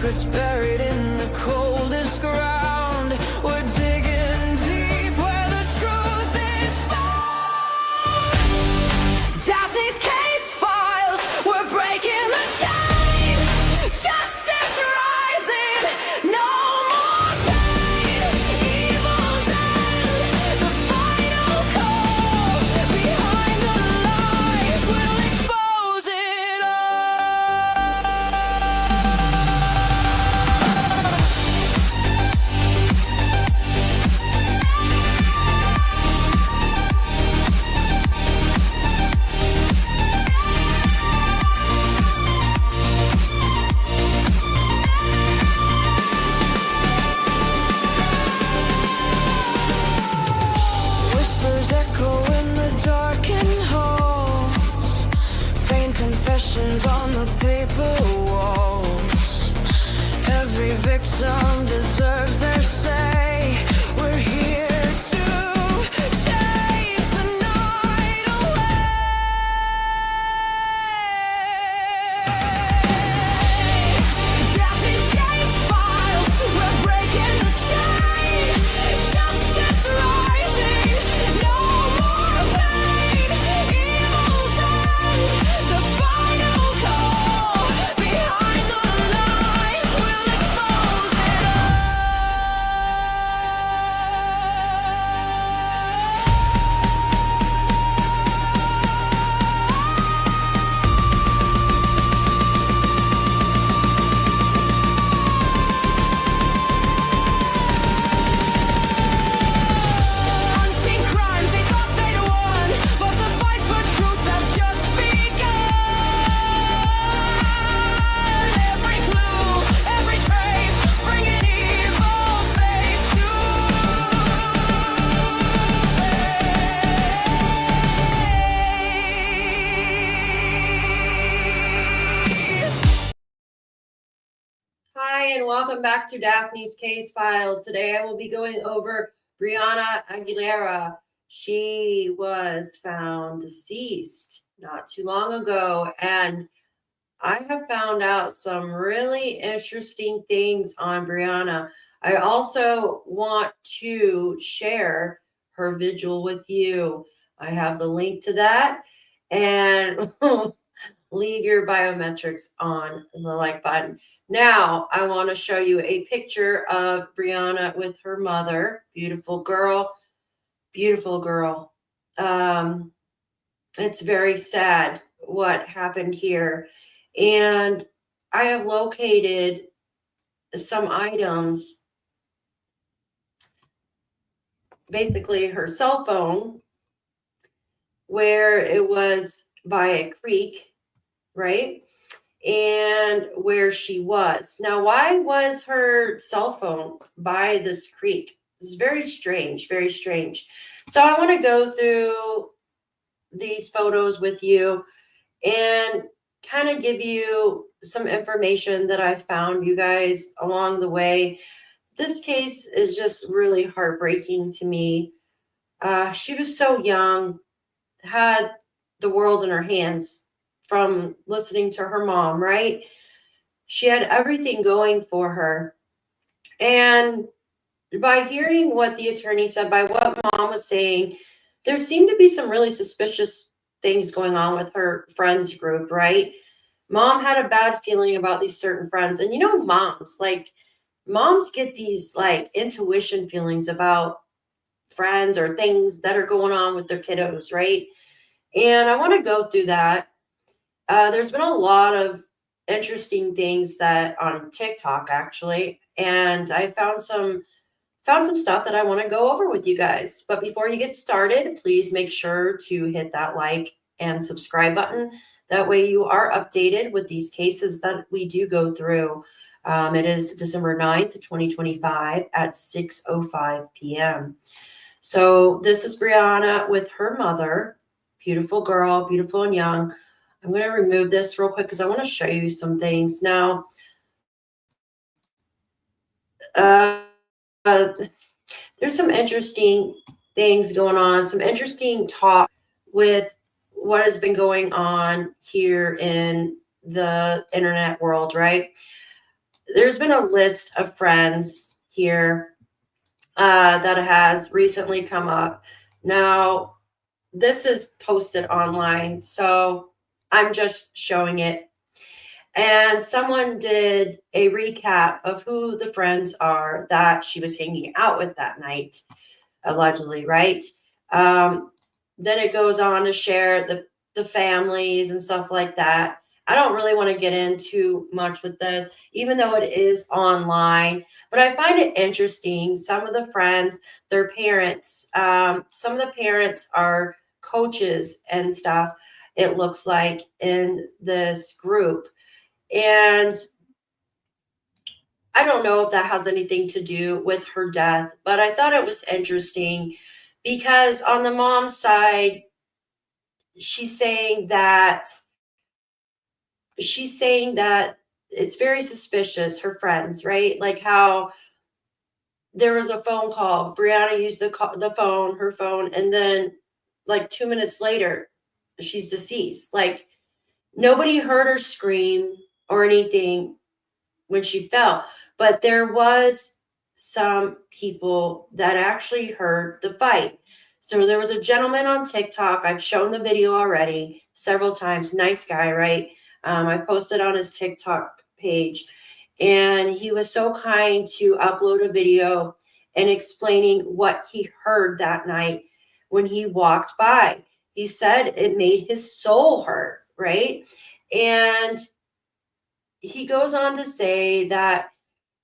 secrets buried in the coldest ground. We're digging deep where the truth is found. Daphne's case files, we're breaking the chain. Justice rising, no more pain. Evil's end, the final call. Behind the lies, we'll expose it all. Whispers echo in the darkened halls. Faint confessions on the paper walls. Every victim deserves their say. We're here to chase the night away. Daphne's case files, we're breaking the chain. Justice rising, no more pain. Evil's end, the final call. Behind the lies, we'll expose it all. Unseen crimes, they thought they'd won, but the fight for truth has just begun. Every clue, every trace, bringing evil face to face. Hi, and welcome back to Daphne's Case Files. Today I will be going over Brianna Aguilera. She was found deceased not too long ago, and I have found out some really interesting things on Brianna. I also want to share her vigil with you. I have the link to that, and leave your biometrics on the like button. Now, I want to show you a picture of Brianna with her mother. Beautiful girl. Beautiful girl. It's very sad what happened here. And I have located some items, basically her cell phone, where it was by a creek, right? And where she was. Now, why was her cell phone by this creek? It's very strange, very strange. So I want to go through these photos with you and kind of give you some information that I found, you guys, along the way. This case is just really heartbreaking to me. She was so young, had the world in her hands from listening to her mom, right? She had everything going for her. And by hearing what the attorney said, by what mom was saying, there seemed to be some really suspicious things going on with her friends group, right? Mom had a bad feeling about these certain friends. And you know, moms get these like intuition feelings about friends or things that are going on with their kiddos, right? And I want to go through that. There's been a lot of interesting things that on TikTok, actually, and I found some stuff that I want to go over with you guys. But before you get started, please make sure to hit that like and subscribe button. That way you are updated with these cases that we do go through. It is December 9th, 2025 at 6:05 p.m. So this is Brianna with her mother. Beautiful girl, beautiful and young. I'm going to remove this real quick because I want to show you some things. Now, there's some interesting things going on, some interesting talk with what has been going on here in the internet world, right? there's been a list of friends here that has recently come up. Now, this is posted online, so I'm just showing it. And someone did a recap of who the friends are that she was hanging out with that night, allegedly, right? Then it goes on to share the families and stuff like that. I don't really want to get into much with this, even though it is online, but I find it interesting. Some of the friends, their parents, some of the parents are coaches and stuff, it looks like, in this group. And I don't know if that has anything to do with her death, but I thought it was interesting because on the mom's side, she's saying that it's very suspicious, her friends, right? Like how there was a phone call, Brianna used the phone, her phone, and then like 2 minutes later, she's deceased. Like nobody heard her scream or anything when she fell, but there was some people that actually heard the fight. So there was a gentleman on TikTok. I've shown the video already several times. Nice guy, right? I posted on his TikTok page, and he was so kind to upload a video and explaining what he heard that night when he walked by. He said it made his soul hurt, right? And he goes on to say that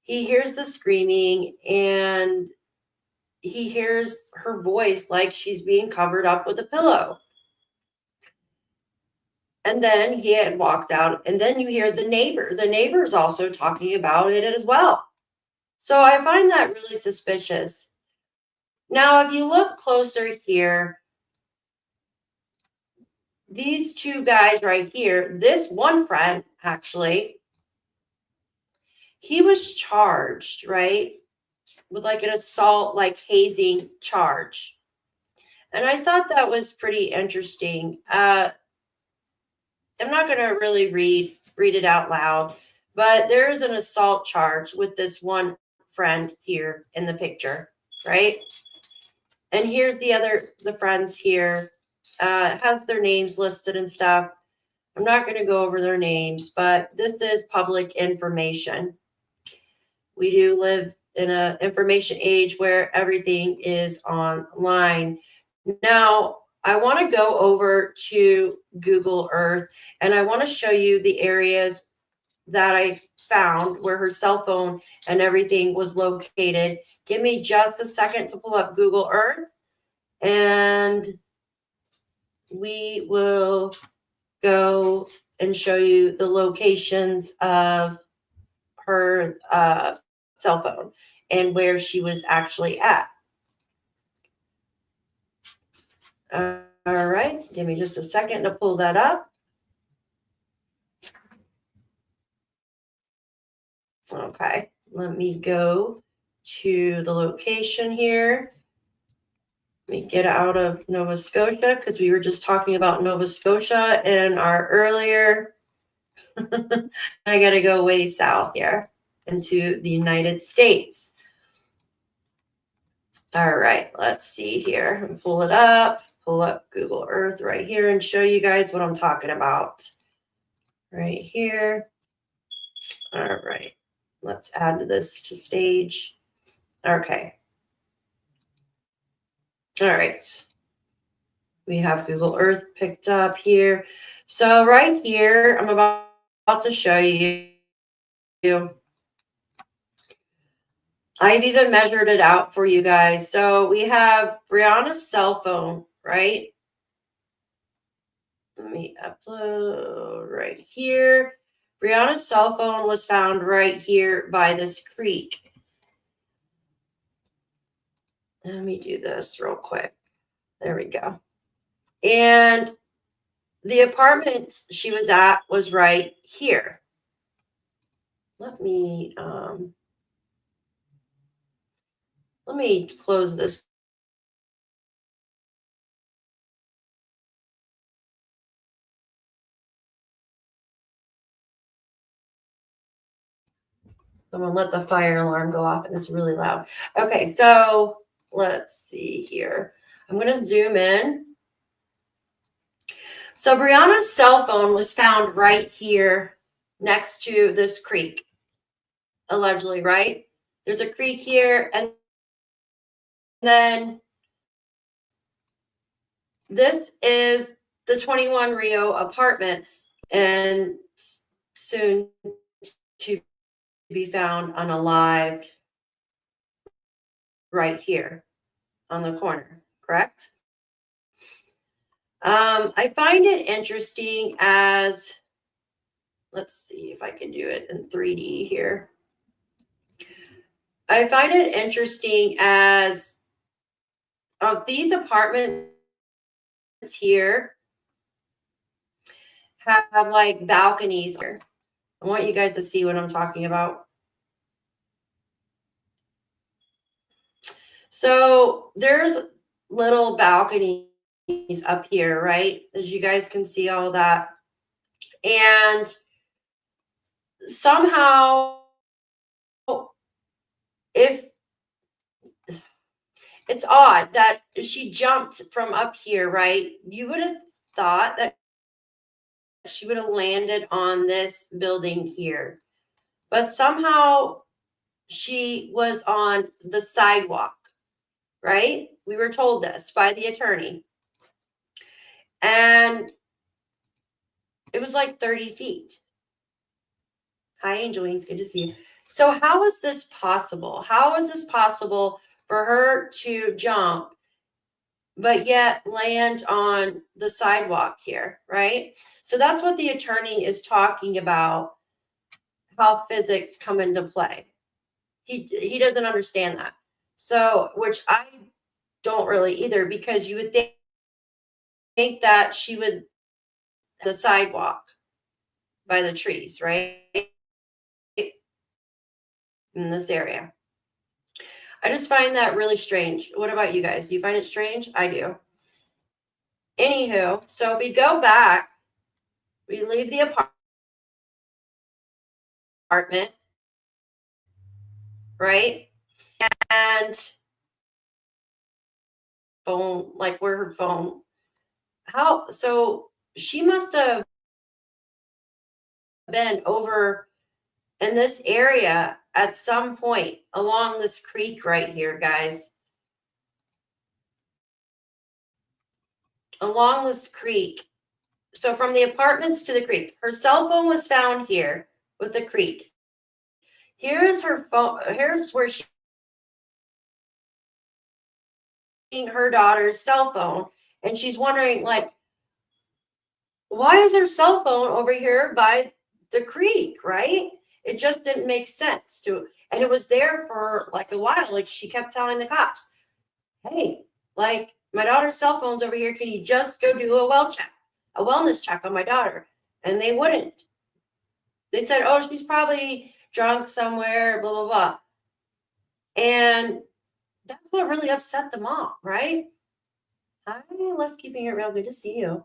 he hears the screaming and he hears her voice like she's being covered up with a pillow. And then he had walked out, and then you hear the neighbor. The neighbor's also talking about it as well. So I find that really suspicious. Now, if you look closer here, these two guys right here, this one friend actually, he was charged, right? With like an assault, like hazing charge. And I thought that was pretty interesting. I'm not going to really read it out loud, but there is an assault charge with this one friend here in the picture, right? And here's the friends here. Has their names listed and stuff. I'm not going to go over their names, but this is public information. We do live in an information age where everything is online. Now, I want to go over to Google Earth and I want to show you the areas that I found where her cell phone and everything was located. Give me just a second to pull up Google Earth and we will go and show you the locations of her cell phone and where she was actually at. All right, give me just a second to pull that up. Okay, let me go to the location here. Let me get out of Nova Scotia because we were just talking about Nova Scotia in our earlier. I got to go way south here into the United States. All right, let's see here. Pull it up, pull up Google Earth right here and show you guys what I'm talking about. Right here. All right, let's add this to stage. Okay. All right. We have Google Earth picked up here. So right here, I'm about to show you. I've even measured it out for you guys. So we have Brianna's cell phone, right? Let me upload right here. Brianna's cell phone was found right here by this creek. Let me do this real quick. There we go. And the apartment she was at was right here. Let me close this. Someone let the fire alarm go off and it's really loud. Okay, so let's see here. I'm going to zoom in. So Brianna's cell phone was found right here next to this creek, allegedly, right? There's a creek here, and then this is the 21 Rio Apartments, and soon to be found unalived right here on the corner, correct? I find it interesting as, let's see if I can do it in 3D here. I find it interesting as of these apartments here have like balconies here. I want you guys to see what I'm talking about. So there's little balconies up here, right? As you guys can see all that. And somehow, if it's odd that she jumped from up here, right? You would have thought that she would have landed on this building here. But somehow she was on the sidewalk, right? We were told this by the attorney. And it was like 30 feet. Hi, Angel Wings. Good to see you. So how is this possible? How is this possible for her to jump, but yet land on the sidewalk here, right? So that's what the attorney is talking about, how physics come into play. He doesn't understand that. So, which I don't really either, because you would think that she would the sidewalk by the trees, right? In this area. I just find that really strange. What about you guys? Do you find it strange? I do. Anywho, so if we go back, we leave the apartment, right? And phone, like where her phone, how, so she must have been over in this area at some point along this creek right here, guys. Along this creek. So from the apartments to the creek, her cell phone was found here with the creek. Here is her phone. Here's where she, her daughter's cell phone, and she's wondering, like, why is her cell phone over here by the creek, right? It just didn't make sense to, and it was there for like a while. Like she kept telling the cops, hey, like my daughter's cell phone's over here. Can you just go do a wellness check on my daughter? And they wouldn't. They said, oh, she's probably drunk somewhere, blah, blah, blah. And that's what really upset the mom, right? Hi, Les, keeping it real. Good to see you.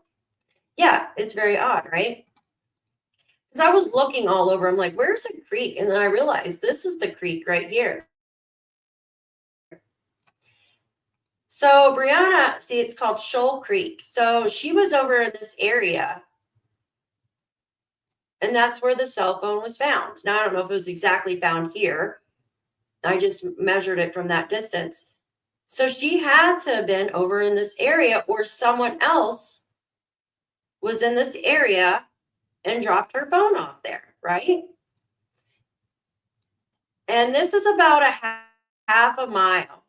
Yeah, it's very odd, right? Because I was looking all over. I'm like, where's the creek? And then I realized this is the creek right here. So Brianna, see, it's called Shoal Creek. So she was over in this area. And that's where the cell phone was found. Now, I don't know if it was exactly found here. I just measured it from that distance. So she had to have been over in this area, or someone else was in this area and dropped her phone off there, right? And this is about a half a mile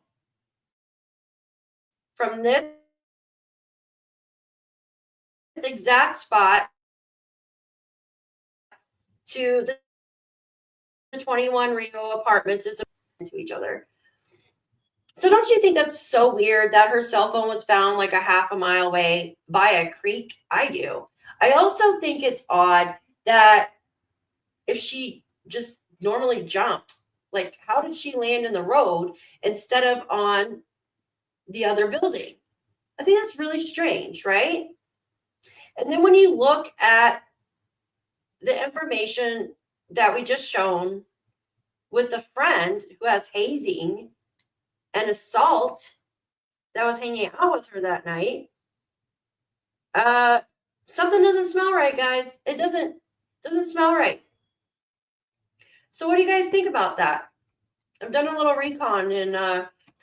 from this exact spot to the 21 Rio Apartments is to each other. So don't you think that's so weird that her cell phone was found like a half a mile away by a creek? I do. I also think it's odd that if she just normally jumped, like how did she land in the road instead of on the other building? I think that's really strange, right? And then when you look at the information that we just shown with the friend who has hazing and assault that was hanging out with her that night. Something doesn't smell right, guys. It doesn't smell right. So what do you guys think about that? I've done a little recon and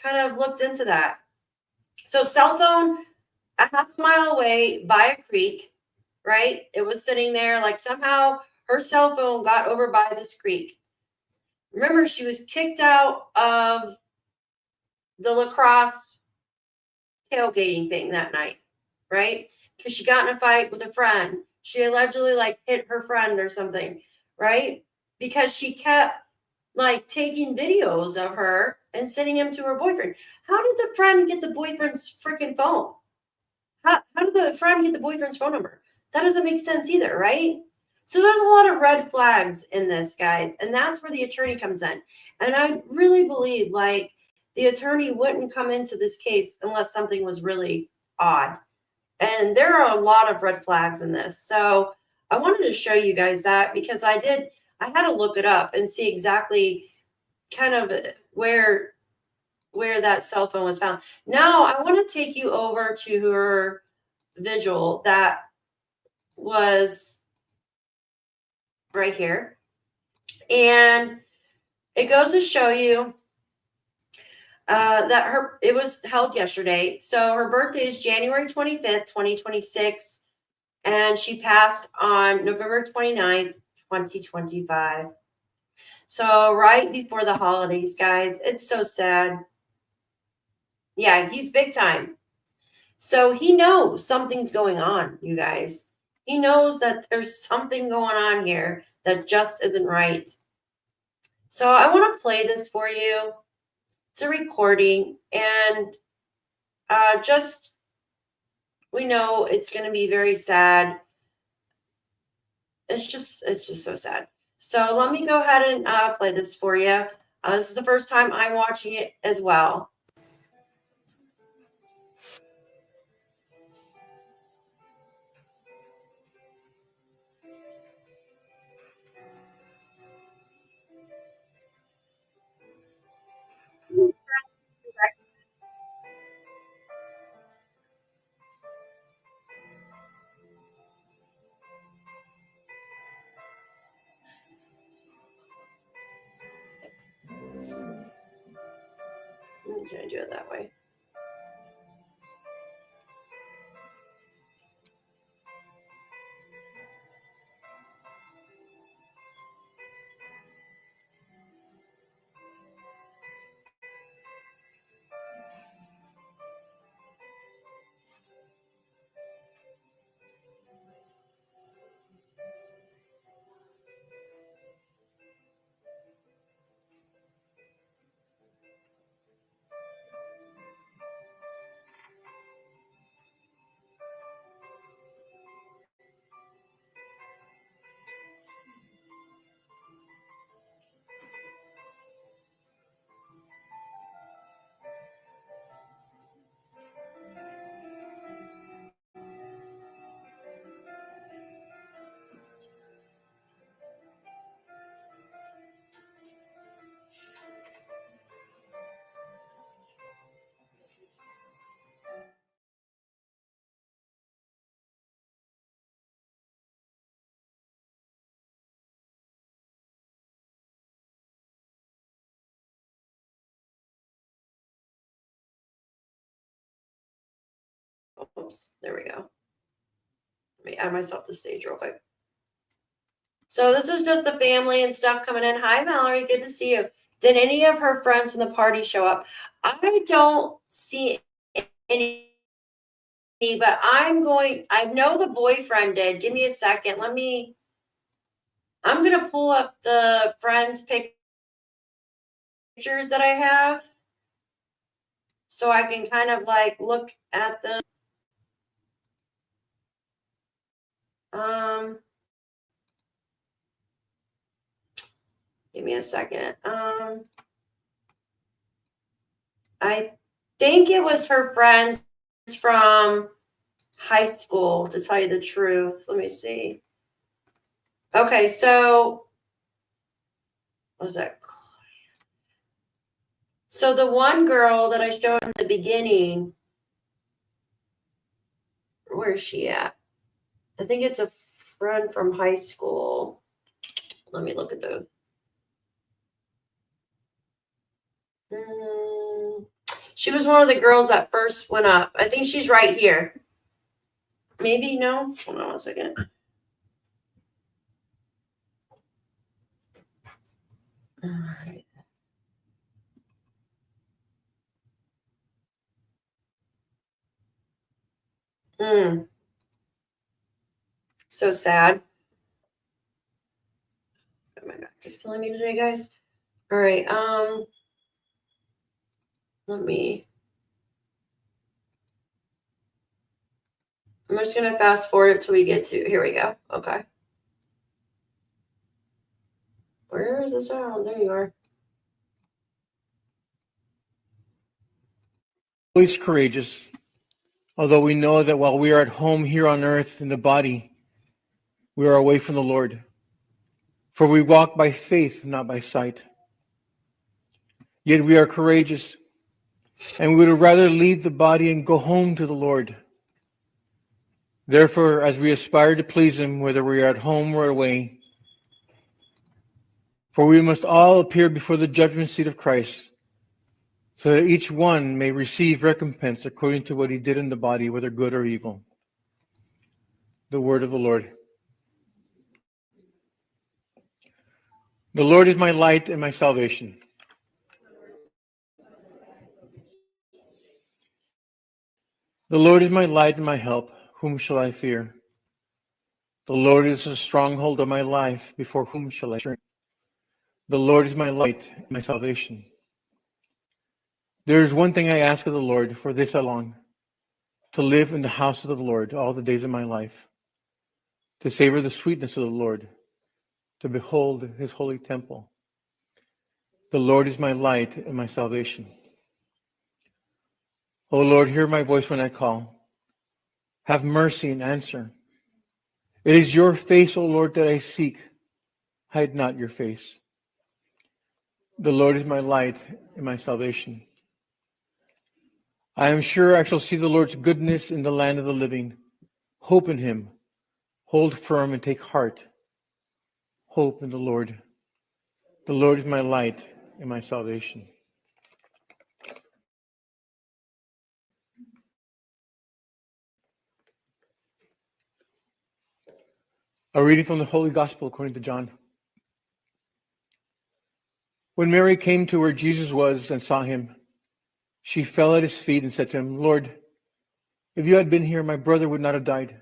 kind of looked into that. So cell phone a half a mile away by a creek, right? It was sitting there, like somehow her cell phone got over by this creek. Remember, she was kicked out of the lacrosse tailgating thing that night, right? Because she got in a fight with a friend. She allegedly like hit her friend or something, right? Because she kept like taking videos of her and sending them to her boyfriend. How did the friend get the boyfriend's freaking phone? How did the friend get the boyfriend's phone number? That doesn't make sense either, right? So there's a lot of red flags in this, guys. And that's where the attorney comes in. And I really believe like the attorney wouldn't come into this case unless something was really odd. And there are a lot of red flags in this. So I wanted to show you guys that because I had to look it up and see exactly kind of where that cell phone was found. Now I want to take you over to her visual that was right here. And it goes to show you that it was held yesterday. So her birthday is January 25th, 2026. And she passed on November 29th, 2025. So right before the holidays, guys, it's so sad. Yeah, he's big time. So he knows something's going on, you guys. He knows that there's something going on here that just isn't right. So I want to play this for you. It's a recording, and we know it's going to be very sad. It's just so sad. So let me go ahead and play this for you. This is the first time I'm watching it as well. I'm going to do it that way. Oops, there we go. Let me add myself to stage real quick. So this is just the family and stuff coming in. Hi, Mallory. Good to see you. Did any of her friends from the party show up? I don't see any, but I know the boyfriend did. Give me a second. I'm going to pull up the friends' pictures that I have so I can kind of like look at them. Give me a second. I think it was her friends from high school, to tell you the truth. Let me see. Okay, so what was that? So the one girl that I showed in the beginning, where is she at? I think it's a friend from high school. Let me look at the. She was one of the girls that first went up. I think she's right here. Maybe no. Hold on one second. All right. So sad. Oh, my back is killing me today, guys. All right. Let me. I'm just gonna fast forward till we get to. Here we go. Okay. Where is this around? There you are. Always courageous, although we know that while we are at home here on earth in the body, we are away from the Lord. For we walk by faith, not by sight. Yet we are courageous, and we would rather leave the body and go home to the Lord. Therefore, as we aspire to please Him, whether we are at home or away, for we must all appear before the judgment seat of Christ, so that each one may receive recompense according to what he did in the body, whether good or evil. The word of the Lord. The Lord is my light and my salvation. The Lord is my light and my help. Whom shall I fear? The Lord is the stronghold of my life. Before whom shall I shrink? The Lord is my light and my salvation. There is one thing I ask of the Lord, for this I long, to live in the house of the Lord all the days of my life, to savor the sweetness of the Lord, to behold His holy temple. The Lord is my light and my salvation. O Lord, hear my voice when I call. Have mercy and answer. It is your face, O Lord, that I seek. Hide not your face. The Lord is my light and my salvation. I am sure I shall see the Lord's goodness in the land of the living. Hope in Him. Hold firm and take heart. Hope in the Lord. The Lord is my light and my salvation. A reading from the Holy Gospel according to John. When Mary came to where Jesus was and saw him, she fell at his feet and said to him, Lord, if you had been here, my brother would not have died.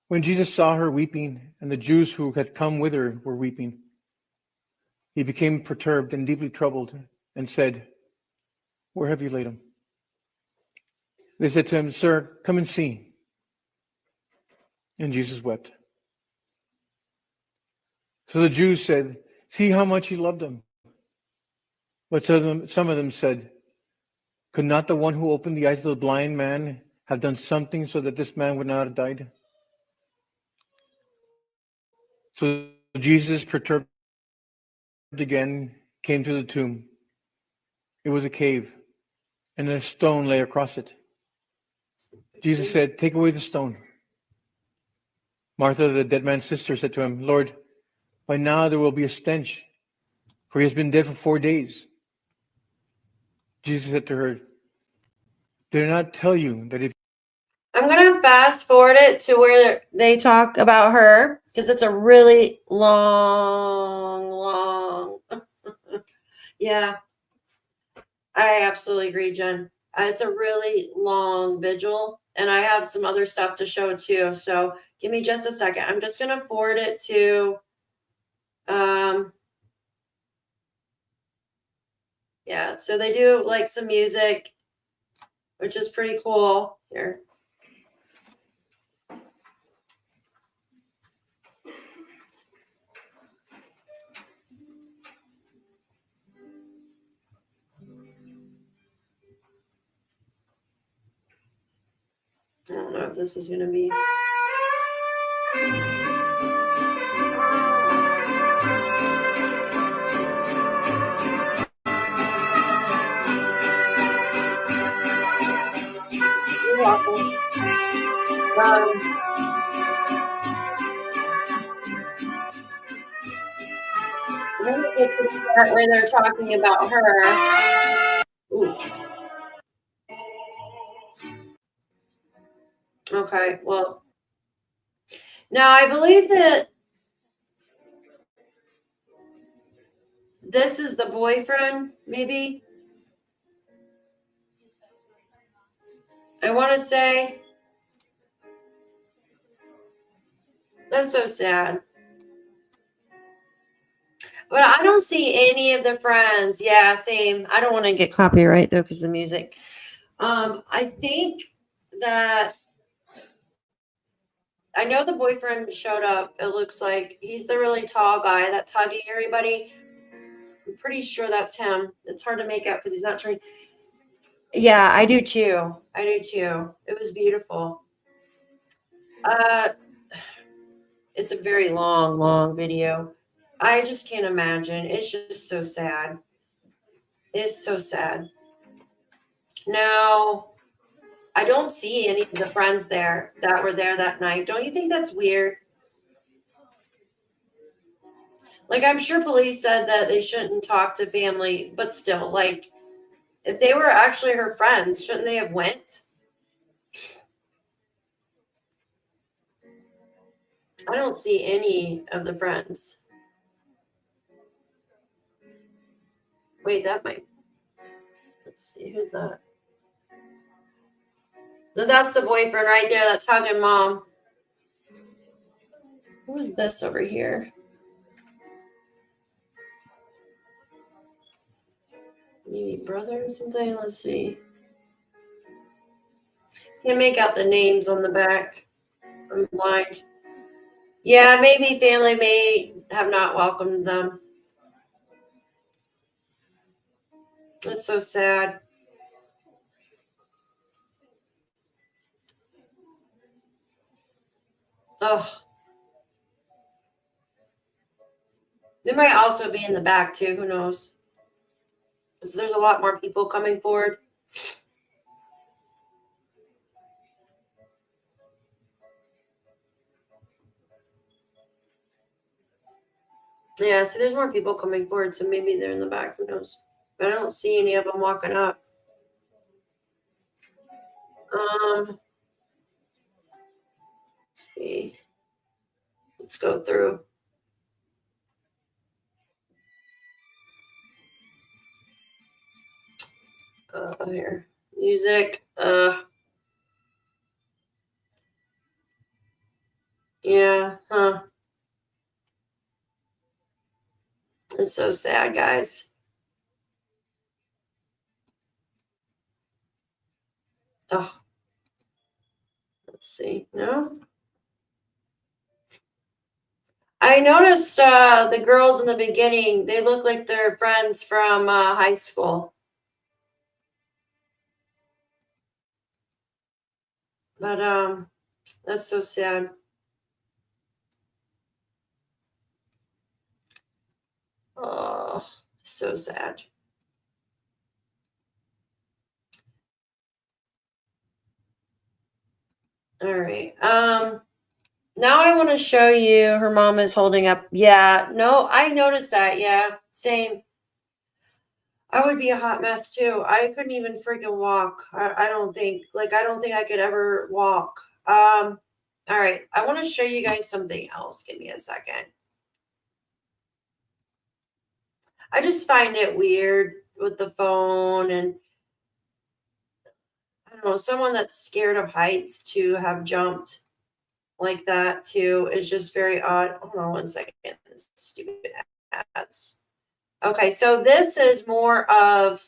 When Jesus saw her weeping, and the Jews who had come with her were weeping, he became perturbed and deeply troubled and said, Where have you laid him? They said to him, Sir, come and see. And Jesus wept. So the Jews said, See how much he loved him. But some of them said, Could not the one who opened the eyes of the blind man have done something so that this man would not have died? So Jesus, perturbed again, came to the tomb. It was a cave, and a stone lay across it. Jesus said, Take away the stone. Martha, the dead man's sister, said to him, Lord, by now there will be a stench, for he has been dead for 4 days. Jesus said to her, Did I not tell you that if I'm gonna fast forward it to where they talk about her because it's a really long. Yeah, I absolutely agree, Jen. It's a really long vigil, and I have some other stuff to show too. So give me just a second. I'm just gonna forward it to. Yeah, so they do like some music, which is pretty cool. Here. I don't know if this is gonna be. Let me get to the part where they're talking about her. Ooh. Okay, well, now I believe that this is the boyfriend, maybe. I want to say that's so sad. But I don't see any of the friends. Yeah, same. I don't want to get copyright though because of music. I think that I know the boyfriend showed up. It looks like he's the really tall guy that's hugging everybody. I'm pretty sure that's him. It's hard to make out because he's not trying. Yeah, I do too. I do too. It was beautiful. It's a very long, long video. I just can't imagine. It's just so sad. It's so sad. Now, I don't see any of the friends there that were there that night. Don't you think that's weird? Like, I'm sure police said that they shouldn't talk to family, but still, like, if they were actually her friends, shouldn't they have went? I don't see any of the friends. Wait, that might. Let's see, who's that? No, that's the boyfriend right there that's hugging mom. Who is this over here? Maybe brother or something. Let's see. Can't make out the names on the back. I'm blind. Yeah, maybe family may have not welcomed them. That's so sad. Oh, they might also be in the back too. Who knows? 'Cause there's a lot more people coming forward. Yeah, so there's more people coming forward, so maybe they're in the back. Who knows? But I don't see any of them walking up. Let's see. Let's go through. Here, music. Yeah, huh. It's so sad, guys. Oh, let's see. No, I noticed the girls in the beginning. They look like they're friends from high school. But that's so sad. Oh, so sad. All right. Now I want to show you her mom is holding up. Yeah, no, I noticed that. Yeah, same. I would be a hot mess too. I couldn't even freaking walk. I don't think, like, I don't think I could ever walk. All right. I want to show you guys something else. Give me a second. I just find it weird with the phone and I don't know, someone that's scared of heights to have jumped like that too is just very odd. Hold on one second. This stupid ads. Okay, so this is more of,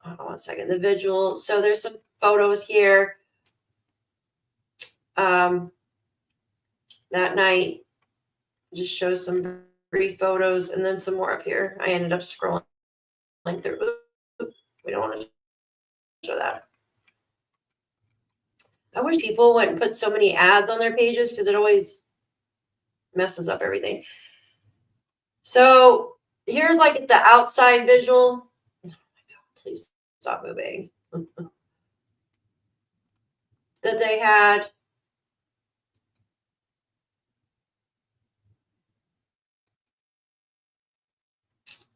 hold on one second, the visual. So there's some photos here. That night, just show some brief photos and then some more up here. I ended up scrolling through. We don't want to show that. I wish people wouldn't put so many ads on their pages because it always messes up everything. So here's like the outside visual. Oh my God, please stop moving. That they had.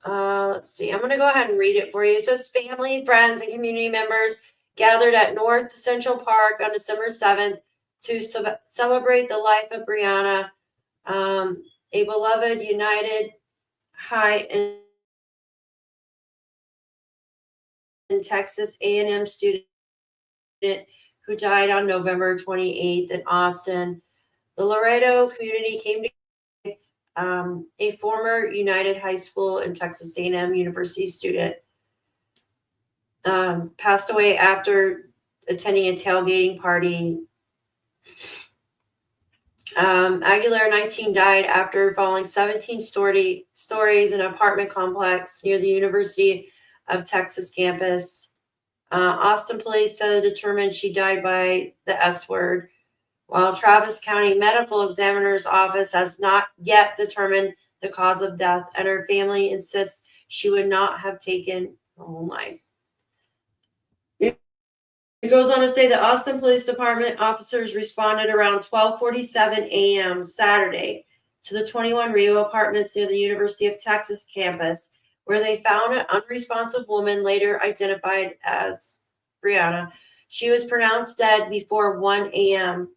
Let's see. I'm going to go ahead and read it for you. It says family, friends, and community members gathered at North Central Park on December 7th to celebrate the life of Brianna, a beloved United High and Texas A&M student who died on November 28th in Austin. The Laredo community came together. A former United High School and Texas A&M University student passed away after attending a tailgating party. Aguilera, 19, died after falling 17 stories in an apartment complex near the University of Texas campus. Austin police said determined she died by the S word, while Travis County Medical Examiner's Office has not yet determined the cause of death, and her family insists she would not have taken her own life. It goes on to say the Austin Police Department officers responded around 12:47 a.m. Saturday to the 21 Rio apartments near the University of Texas campus, where they found an unresponsive woman later identified as Brianna. She was pronounced dead before 1 a.m.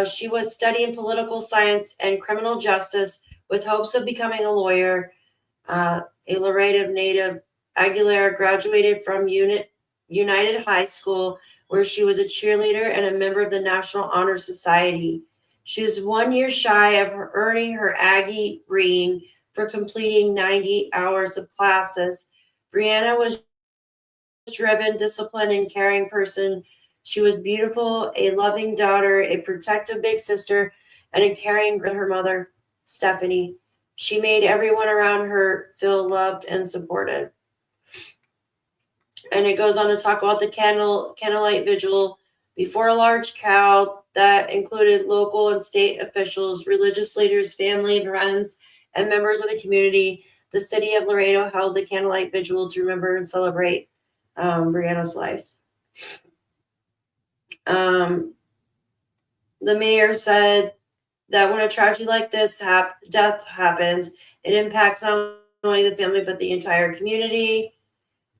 She was studying political science and criminal justice with hopes of becoming a lawyer. A Laredo native, Aguilera graduated from United High School, where she was a cheerleader and a member of the National Honor Society. She was 1 year shy of earning her Aggie ring for completing 90 hours of classes. Brianna was driven, disciplined, and caring person. She was beautiful, a loving daughter, a protective big sister, and a caring her mother, Stephanie. She made everyone around her feel loved and supported. And it goes on to talk about the candlelight vigil before a large crowd that included local and state officials, religious leaders, family, friends, and members of the community. The city of Laredo held the candlelight vigil to remember and celebrate Brianna's life. The mayor said that when a tragedy like this death happens, it impacts not only the family but the entire community.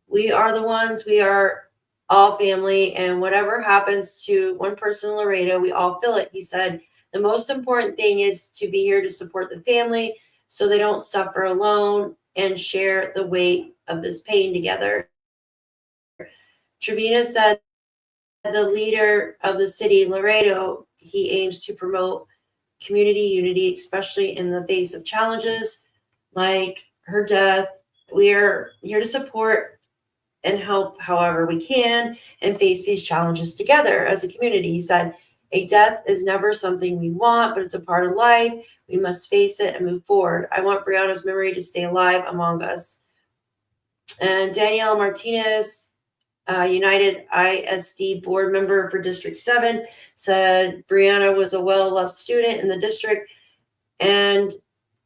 We are the ones. We are all family, and whatever happens to one person in Laredo, we all feel it. He said the most important thing is to be here to support the family so they don't suffer alone and share the weight of this pain together. Trevina said, the leader of the city, Laredo, he aims to promote community unity, especially in the face of challenges like her death. We are here to support and help however we can and face these challenges together as a community. He said, a death is never something we want, but it's a part of life. We must face it and move forward. I want Brianna's memory to stay alive among us. And Danielle Martinez, United ISD board member for District 7, said Brianna was a well-loved student in the district and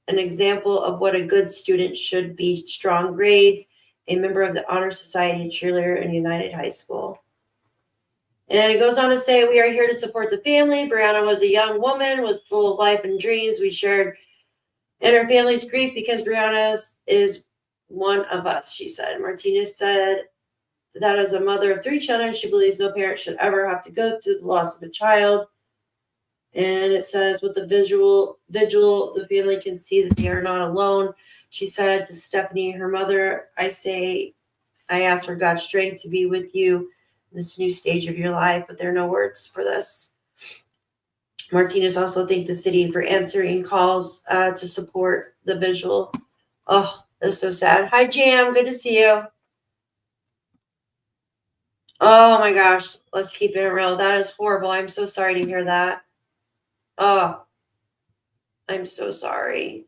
an example of what a good student should be. Strong grades, a member of the Honor Society, cheerleader in United High School. And it goes on to say, we are here to support the family. Brianna was a young woman with full of life and dreams. We shared in her family's grief because Brianna is one of us, she said. Martinez said that as a mother of 3 children, she believes no parent should ever have to go through the loss of a child. And it says, with the vigil, the family can see that they are not alone. She said to Stephanie, her mother, I ask for God's strength to be with you in this new stage of your life, but there are no words for this. Martinez also thanked the city for answering calls to support the vigil. Oh, that's so sad. Hi, Jam. Good to see you. Oh my gosh. Let's keep it real. That is horrible. I'm so sorry to hear that. Oh, I'm so sorry.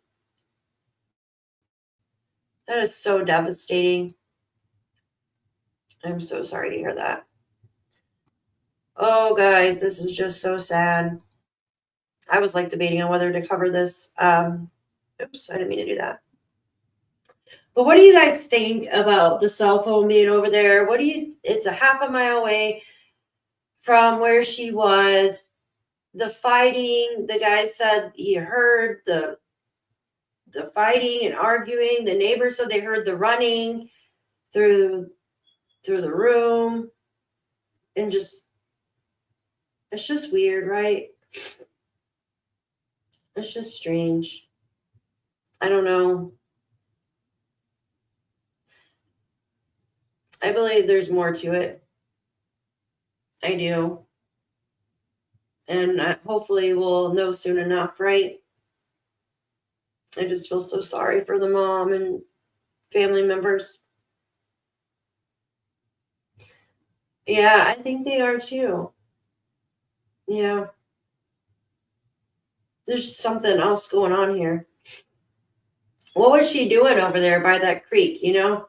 That is so devastating. I'm so sorry to hear that. Oh, guys, this is just so sad. I was like debating on whether to cover this. Oops, I didn't mean to do that. But what do you guys think about the cell phone being over there? It's a half a mile away from where she was. The fighting, the guy said he heard the the fighting and arguing. The neighbors said they heard the running through the room, and just, it's just weird, right? It's just strange. I don't know. I believe there's more to it. I do. And hopefully we'll know soon enough, right? I just feel so sorry for the mom and family members. Yeah, I think they are too. Yeah. There's something else going on here. What was she doing over there by that creek, you know?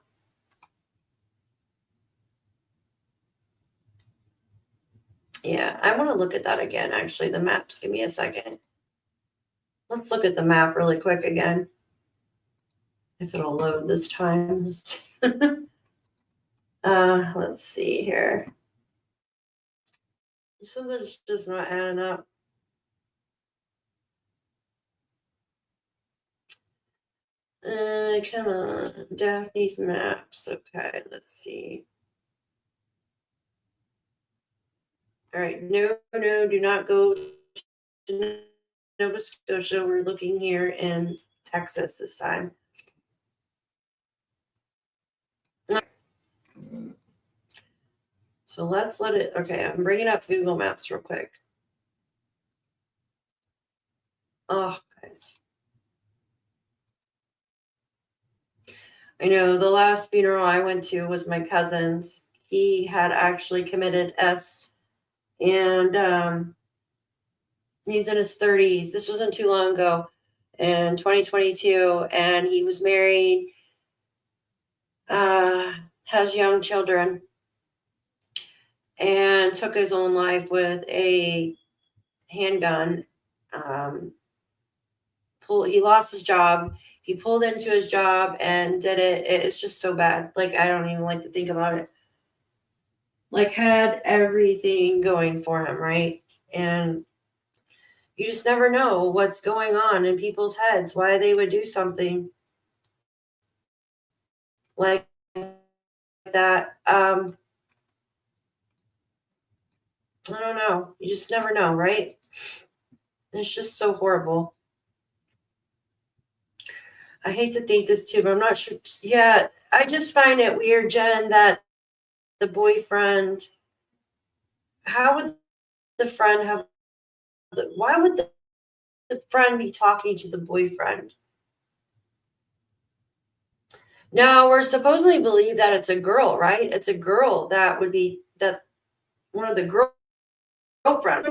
Yeah, I want to look at that again, actually, the maps. Give me a second. Let's look at the map really quick again. If it'll load this time. Let's see here. Something's just not adding up. Come on, Daphne's maps. Okay, let's see. All right, no, do not go to Nova Scotia. We're looking here in Texas this time. So let's let it, okay, I'm bringing up Google Maps real quick. Oh, guys. I know the last funeral I went to was my cousin's. He had actually committed S, and he's in his 30s. This wasn't too long ago, in 2022, and he was married, has young children, and took his own life with a handgun. He lost his job. He pulled into his job and did it. It's just so bad. Like, I don't even like to think about it. Like, had everything going for him, right? And you just never know what's going on in people's heads, why they would do something like that. I don't know. You just never know, right? It's just so horrible. I hate to think this too, but I'm not sure. Yeah, I just find it weird, Jen, that the boyfriend, how would the friend have, why would the friend be talking to the boyfriend? No, we're supposedly believe that it's a girl, right? It's a girl that would be that one of the girlfriends.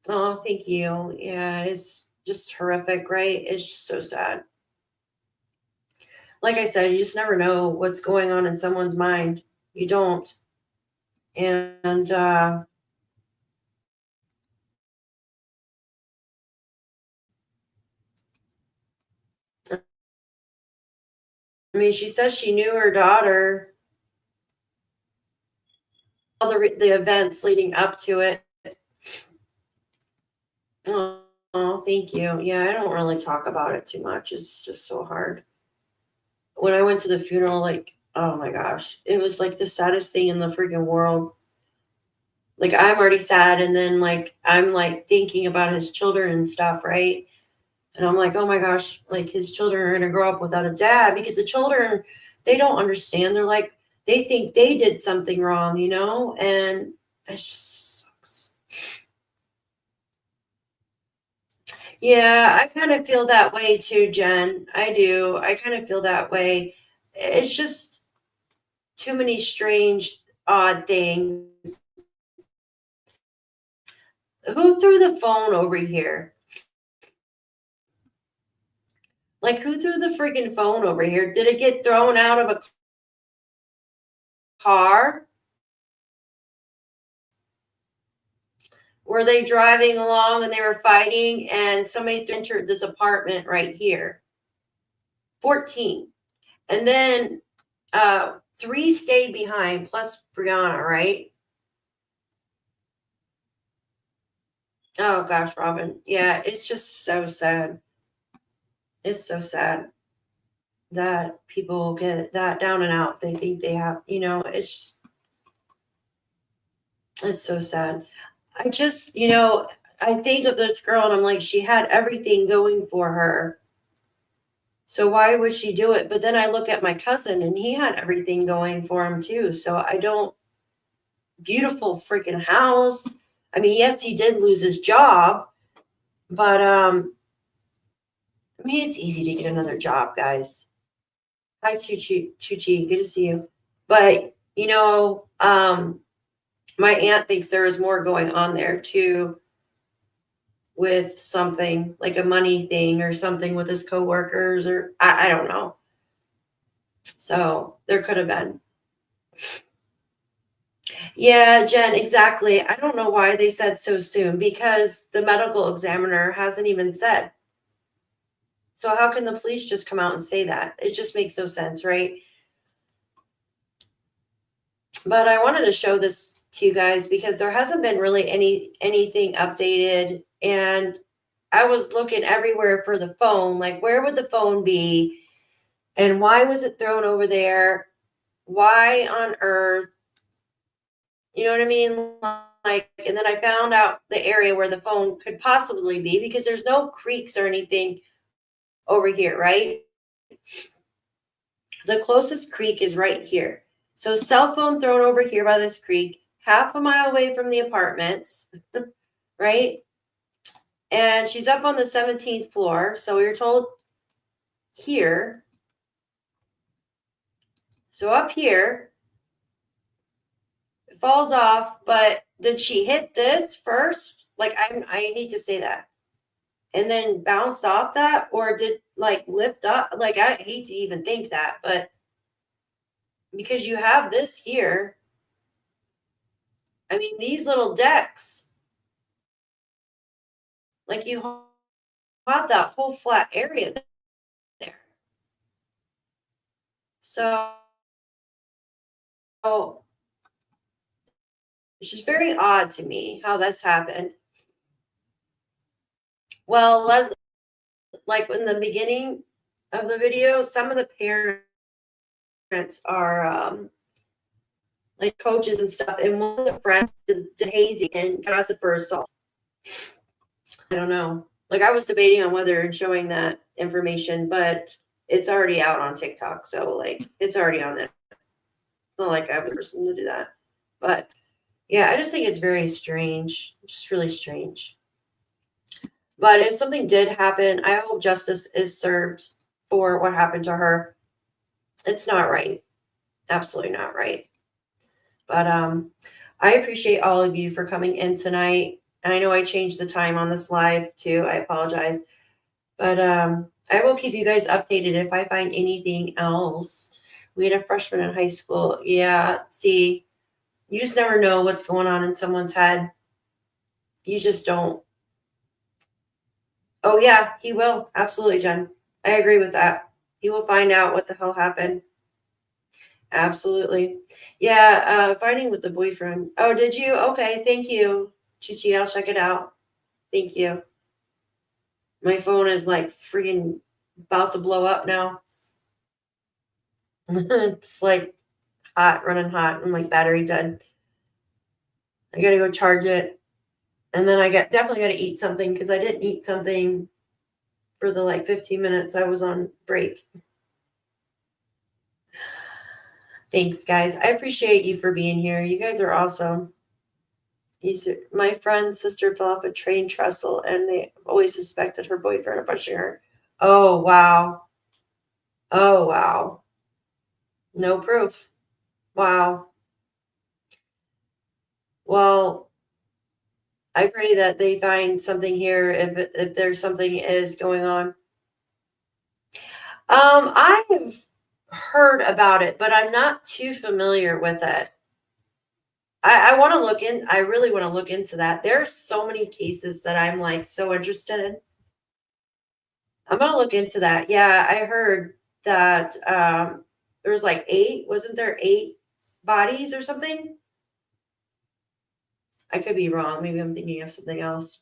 Oh, thank you. Yeah, it's just horrific, right? It's just so sad. Like I said, you just never know what's going on in someone's mind. You don't. And I mean, she says she knew her daughter, all the events leading up to it. Oh, thank you. Yeah, I don't really talk about it too much. It's just so hard. When I went to the funeral, like, oh my gosh, it was like the saddest thing in the freaking world. Like, I'm already sad, and then like I'm like thinking about his children and stuff, right? And I'm like, oh my gosh, like his children are gonna grow up without a dad, because the children, they don't understand. They're like, they think they did something wrong, you know? And it just sucks. Yeah, I kind of feel that way too, Jen. I do. I kind of feel that way. It's just too many strange, odd things. Who threw the phone over here? Like, who threw the freaking phone over here? Did it get thrown out of a car? Were they driving along and they were fighting, and somebody entered this apartment right here? 14. And then 3 stayed behind, plus Brianna, right? Oh gosh, Robin. Yeah, it's just so sad. It's so sad that people get that down and out. They think they have, it's so sad. I just, I think of this girl and I'm like, she had everything going for her. So why would she do it? But then I look at my cousin and he had everything going for him too. So I don't, beautiful freaking house. I mean, yes, he did lose his job, but I mean, it's easy to get another job, guys. Hi, Chuchi, good to see you. But my aunt thinks there is more going on there too, with something like a money thing or something with his coworkers, or I don't know. So there could have been. Yeah, Jen, exactly. I don't know why they said so soon, because the medical examiner hasn't even said. So how can the police just come out and say that? It just makes no sense, right? But I wanted to show this to you guys because there hasn't been really anything updated, and I was looking everywhere for the phone. Like, where would the phone be? And why was it thrown over there? Why on earth? You know what I mean? Like, and then I found out the area where the phone could possibly be, because there's no creeks or anything over here, right? The closest creek is right here. So cell phone thrown over here by this creek, half a mile away from the apartments, right? And she's up on the 17th floor. So we were told here. So up here, it falls off, but did she hit this first? Like, I hate to say that. And then bounced off that, or did like lift up? Like, I hate to even think that, but because you have this here, I mean, these little decks, like, you have that whole flat area there. So it's just very odd to me how this happened. Well, like in the beginning of the video, some of the parents are like coaches and stuff, and one of the friends did hazing and got arrested for assault. I don't know. Like, I was debating on whether and showing that information, but it's already out on TikTok, so like it's already on there. It's not like I have a person to do that, but yeah, I just think it's very strange, just really strange. But if something did happen, I hope justice is served for what happened to her. It's not right. Absolutely not right. But I appreciate all of you for coming in tonight. And I know I changed the time on this live too. I apologize. But I will keep you guys updated if I find anything else. We had a freshman in high school. Yeah, see, you just never know what's going on in someone's head. You just don't. Oh, yeah, he will. Absolutely, Jen. I agree with that. He will find out what the hell happened. Absolutely. Yeah, fighting with the boyfriend. Oh, did you? Okay, thank you, Chichi. I'll check it out. Thank you. My phone is like freaking about to blow up now. It's like hot, running hot. I'm like battery dead. I gotta go charge it. And then I definitely gotta eat something, because I didn't eat something for the like 15 minutes I was on break. Thanks, guys. I appreciate you for being here. You guys are awesome. My friend's sister fell off a train trestle, and they always suspected her boyfriend of pushing her. Oh, wow. Oh, wow. No proof. Wow. Well, I pray that they find something here if there's something is going on. I've heard about it, but I'm not too familiar with it. I want to look in. I really want to look into that. There are so many cases that I'm like so interested in. I'm gonna look into that. Yeah, I heard that there was like 8. Wasn't there 8 bodies or something? I could be wrong. Maybe I'm thinking of something else.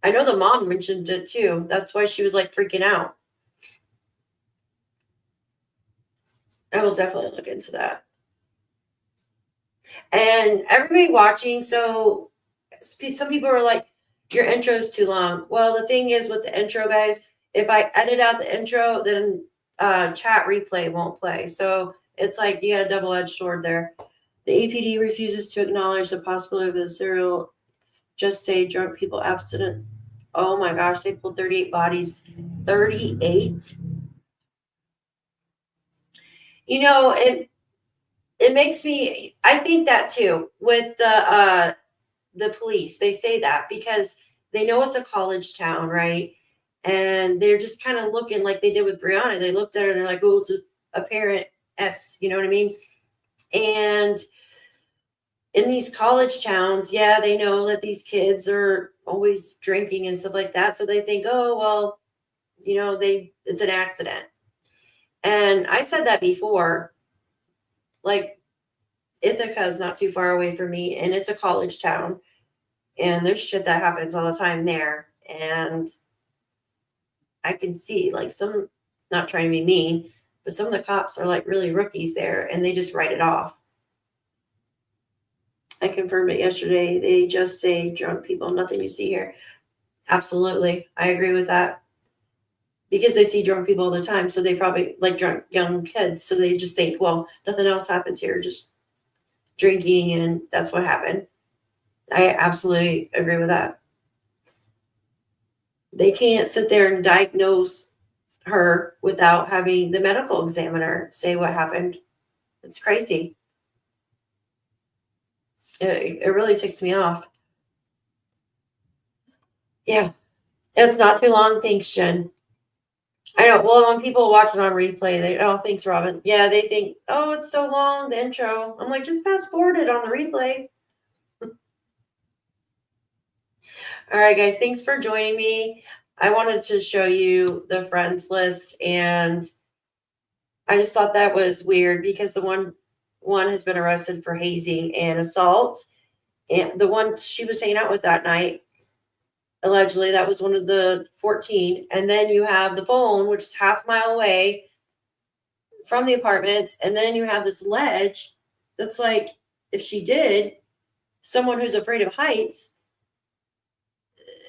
I know the mom mentioned it too. That's why she was like freaking out. I will definitely look into that. And everybody watching, so some people are like, your intro is too long. Well, the thing is with the intro, guys, if I edit out the intro, then chat replay won't play. So it's like you got a double-edged sword there. The APD refuses to acknowledge the possibility of the serial just say drunk people abstinent. Oh my gosh, they pulled 38 bodies. 38? You know, it makes me, I think that too with the police. They say that because they know it's a college town, right? And they're just kind of looking like they did with Brianna. They looked at her and they're like, oh, it's a parent S, you know what I mean? And in these college towns, yeah, they know that these kids are always drinking and stuff like that. So they think, oh, well, you know, it's an accident. And I said that before, like Ithaca is not too far away from me and it's a college town. And there's shit that happens all the time there. And I can see like some, not trying to be mean, but some of the cops are like really rookies there and they just write it off. I confirmed it yesterday. They just say drunk people, nothing you see here. Absolutely. I agree with that. Because they see drunk people all the time. So they probably like drunk young kids. So they just think, well, nothing else happens here, just drinking. And that's what happened. I absolutely agree with that. They can't sit there and diagnose her without having the medical examiner say what happened. It's crazy. It really ticks me off. Yeah, it's not too long. Thanks, Jen. I know. Well, when people watch it on replay, thanks, Robin. Yeah, they think, oh, it's so long, the intro. I'm like, just fast forward it on the replay. All right, guys, thanks for joining me. I wanted to show you the friends list, and I just thought that was weird because the one has been arrested for hazing and assault, and the one she was hanging out with that night, allegedly, that was one of the 14. And then you have the phone, which is half a mile away from the apartments, and then you have this ledge that's like, if she did, someone who's afraid of heights,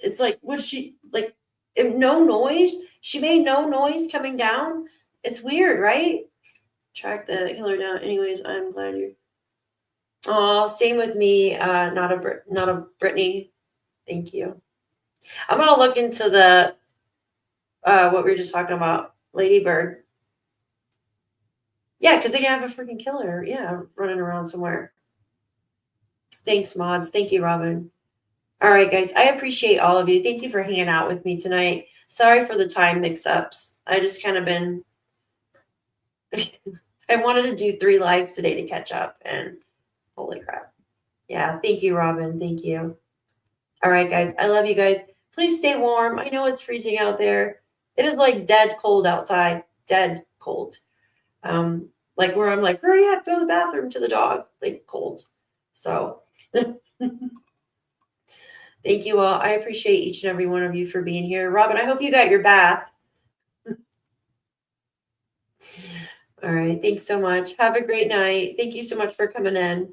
it's like, what is she like? No noise. She made no noise coming down. It's weird, right? Track the killer down. Anyways, I'm glad you. Oh, same with me. Not a Brittany. Thank you. I'm gonna look into the what we were just talking about, Lady Bird. Yeah, because they have a freaking killer. Yeah, running around somewhere. Thanks, mods. Thank you, Robin. All right, guys. I appreciate all of you. Thank you for hanging out with me tonight. Sorry for the time mix-ups. I just kind of been. I wanted to do 3 lives today to catch up, and holy crap. Yeah, thank you, Robin. Thank you. All right, guys. I love you guys. Please stay warm. I know it's freezing out there. It is like dead cold outside. Dead cold. Like where I'm like, hurry up, go to the bathroom to the dog. Like cold. So thank you all. I appreciate each and every one of you for being here. Robin, I hope you got your bath. All right. Thanks so much. Have a great night. Thank you so much for coming in.